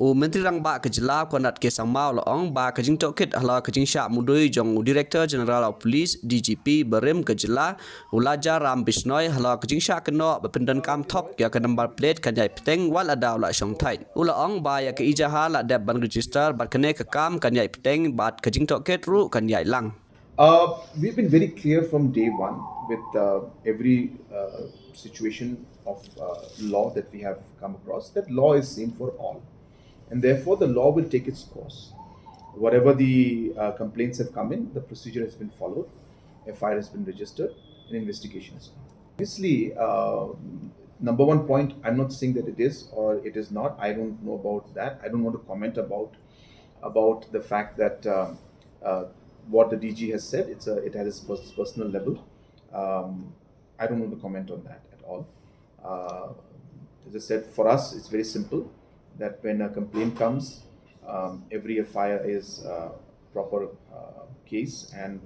Menteri Rang Ba Kejela Conrad Kesangmau Loong Ba Jingtohkit Halor Jingshah Mudui Jong Director General of Police DGP Berim Kejela Ulaja Ram Bisnoy Halor Jingshah Kynnoh Pyndonkam Thok ya ke Nombar plate kan Bteng wal ada ula Song Thai Ulaong Ba ya ke ijaha la deb ban register bat kene ke kam kan Bteng bat Jingtohkit ru kan lang. We've been very clear from day one with every situation of law that we have come across that law is same for all, and therefore the law will take its course. Whatever the complaints have come in, the procedure has been followed, FIR has been registered, and investigation is on. Obviously, number one point, I'm not saying that it is or it is not. I don't know about that. I don't want to comment about the fact that what the DG has said. It has its personal level. I don't want to comment on that at all. As I said, for us, it's very simple that when a complaint comes, every FIR is proper case, and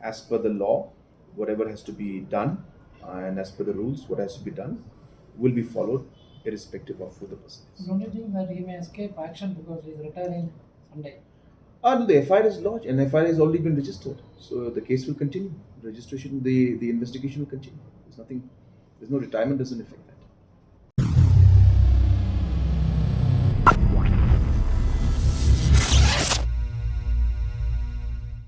as per the law, whatever has to be done, and as per the rules, what has to be done will be followed, irrespective of who the person is. Don't you think that he may escape action because he is retiring someday? No, the FIR is lodged and FIR has already been registered, so the case will continue. Registration, the investigation will continue. There's no retirement doesn't affect that.